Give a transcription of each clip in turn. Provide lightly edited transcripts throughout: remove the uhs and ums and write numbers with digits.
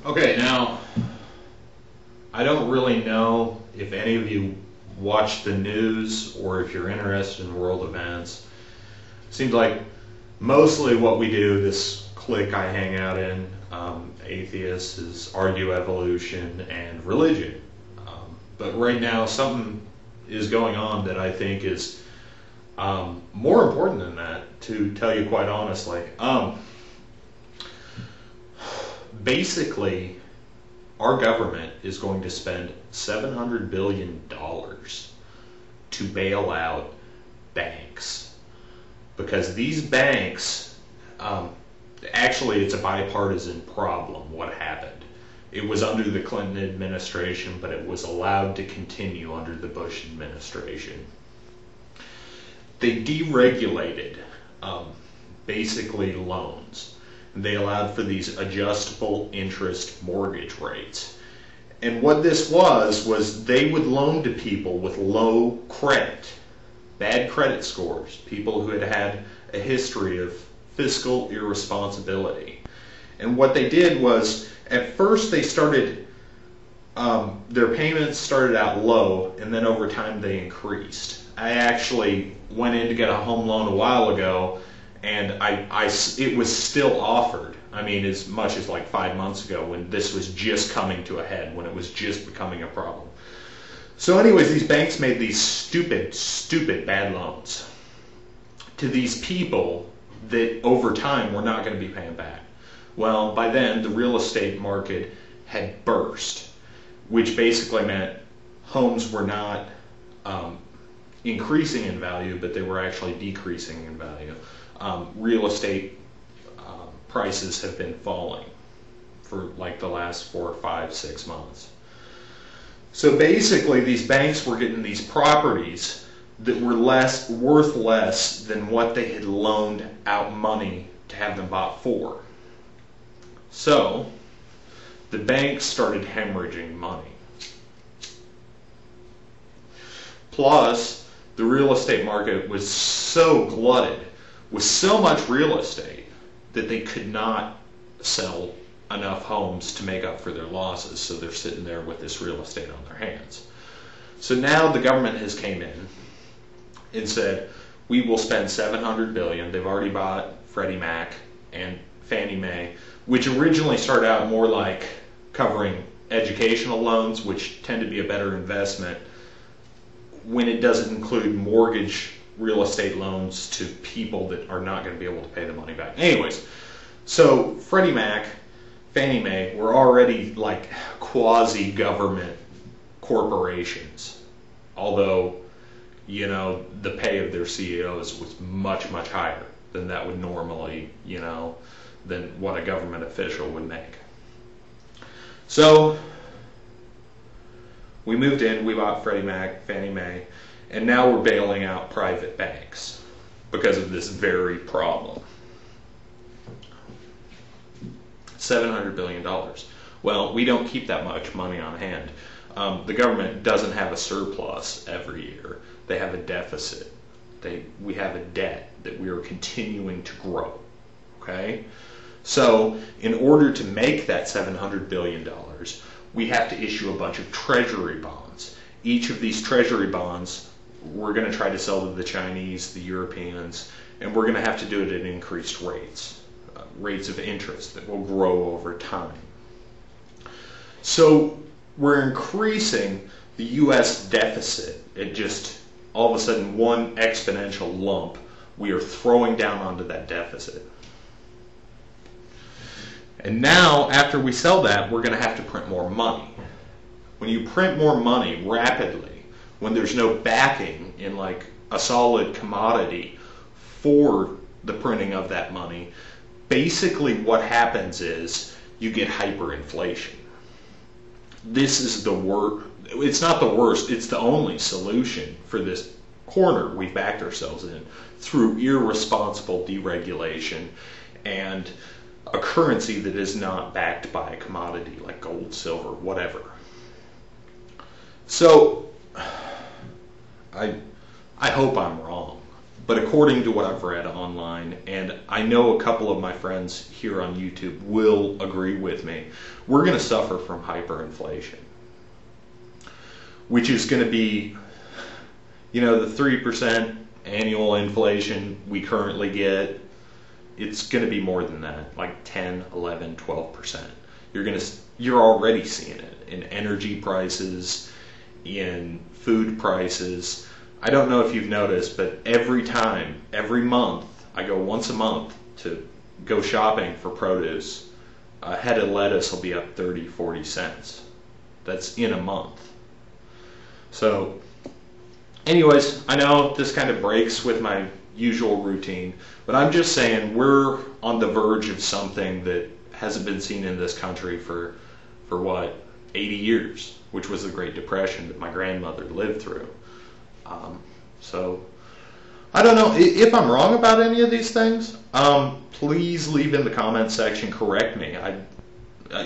Okay, now, I don't really know if any of you watch the news or if you're interested in world events. Seems like mostly what we do, this clique I hang out in, atheists, is argue evolution and religion. But right now, something is going on that I think is more important than that, to tell you quite honestly. Basically, our government is going to spend $700 billion to bail out banks. Because these banks, actually it's a bipartisan problem what happened. It was under the Clinton administration, but it was allowed to continue under the Bush administration. They deregulated basically loans. They allowed for these adjustable interest mortgage rates. And what this was they would loan to people with low credit, bad credit scores, people who had had a history of fiscal irresponsibility. And what they did was, at first they started, their payments started out low, and then over time they increased. I actually went in to get a home loan a while ago, and it was still offered. I mean, as much as like 5 months ago, when this was just coming to a head, when it was just becoming a problem. So anyways, these banks made these stupid bad loans to these people that over time were not going to be paying back. Well, by then, the real estate market had burst, which basically meant homes were not increasing in value, but they were actually decreasing in value. Real estate prices have been falling for like the last 4, 5, 6 months. So basically, these banks were getting these properties that were worth less than what they had loaned out money to have them bought for. So the banks started hemorrhaging money. Plus, the real estate market was so glutted with so much real estate that they could not sell enough homes to make up for their losses, so they're sitting there with this real estate on their hands. So now the government has came in and said, we will spend $700 billion. They've already bought Freddie Mac and Fannie Mae, which originally started out more like covering educational loans, which tend to be a better investment when it doesn't include mortgage real estate loans to people that are not going to be able to pay the money back. Anyways, so Freddie Mac, Fannie Mae were already like quasi-government corporations, although, you know, the pay of their CEOs was much higher than that would normally, you know, than what a government official would make. So we moved in, we bought Freddie Mac, Fannie Mae, and now we're bailing out private banks because of this very problem. $700 billion. Well, we don't keep that much money on hand. The government doesn't have a surplus every year. They have a deficit. We have a debt that we are continuing to grow. Okay? So, in order to make that $700 billion, we have to issue a bunch of treasury bonds. Each of these treasury bonds, we're going to try to sell to the Chinese, the Europeans, and we're going to have to do it at increased rates, rates of interest that will grow over time. So we're increasing the U.S. deficit at just all of a sudden one exponential lump. We are throwing down onto that deficit. And now, after we sell that, we're going to have to print more money. When you print more money rapidly, when there's no backing in like a solid commodity for the printing of that money, basically what happens is you get hyperinflation. This is the worst. It's not the worst, it's the only solution for this corner we've backed ourselves in through irresponsible deregulation and a currency that is not backed by a commodity like gold, silver, whatever. So I hope I'm wrong, But according to what I've read online, and I know a couple of my friends here on YouTube will agree with me, we're going to suffer from hyperinflation, which is going to be, the 3% annual inflation we currently get. It's going to be more than that, like 10, 11, 12%. You're already seeing it in energy prices, in food prices. I don't know if you've noticed, but every month, I go once a month to go shopping for produce, a head of lettuce will be up 30, 40 cents. That's in a month. So, anyways, I know this kind of breaks with my usual routine, but I'm just saying we're on the verge of something that hasn't been seen in this country for what, 80 years, which was the Great Depression that my grandmother lived through. So, I don't know if I'm wrong about any of these things. Please leave in the comments section, correct me.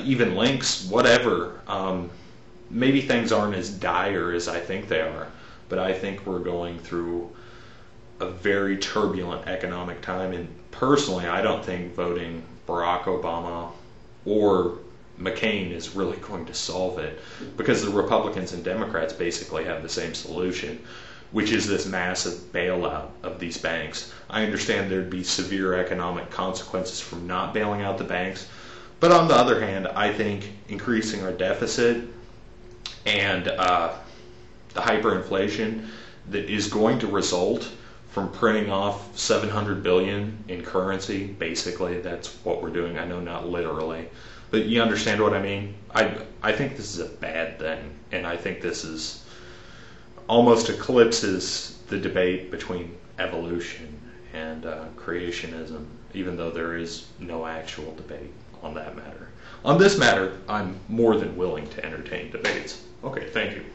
Even links, whatever. Maybe things aren't as dire as I think they are, but I think we're going through a very turbulent economic time, and personally I don't think voting Barack Obama or McCain is really going to solve it, because the Republicans and Democrats basically have the same solution, which is this massive bailout of these banks. I understand there'd be severe economic consequences from not bailing out the banks, but on the other hand, I think increasing our deficit and the hyperinflation that is going to result from printing off 700 billion in currency, basically that's what we're doing. I know not literally, but you understand what I mean. I think this is a bad thing, and I think this is almost eclipses the debate between evolution and creationism, even though there is no actual debate on that matter. On this matter, I'm more than willing to entertain debates. Okay, thank you.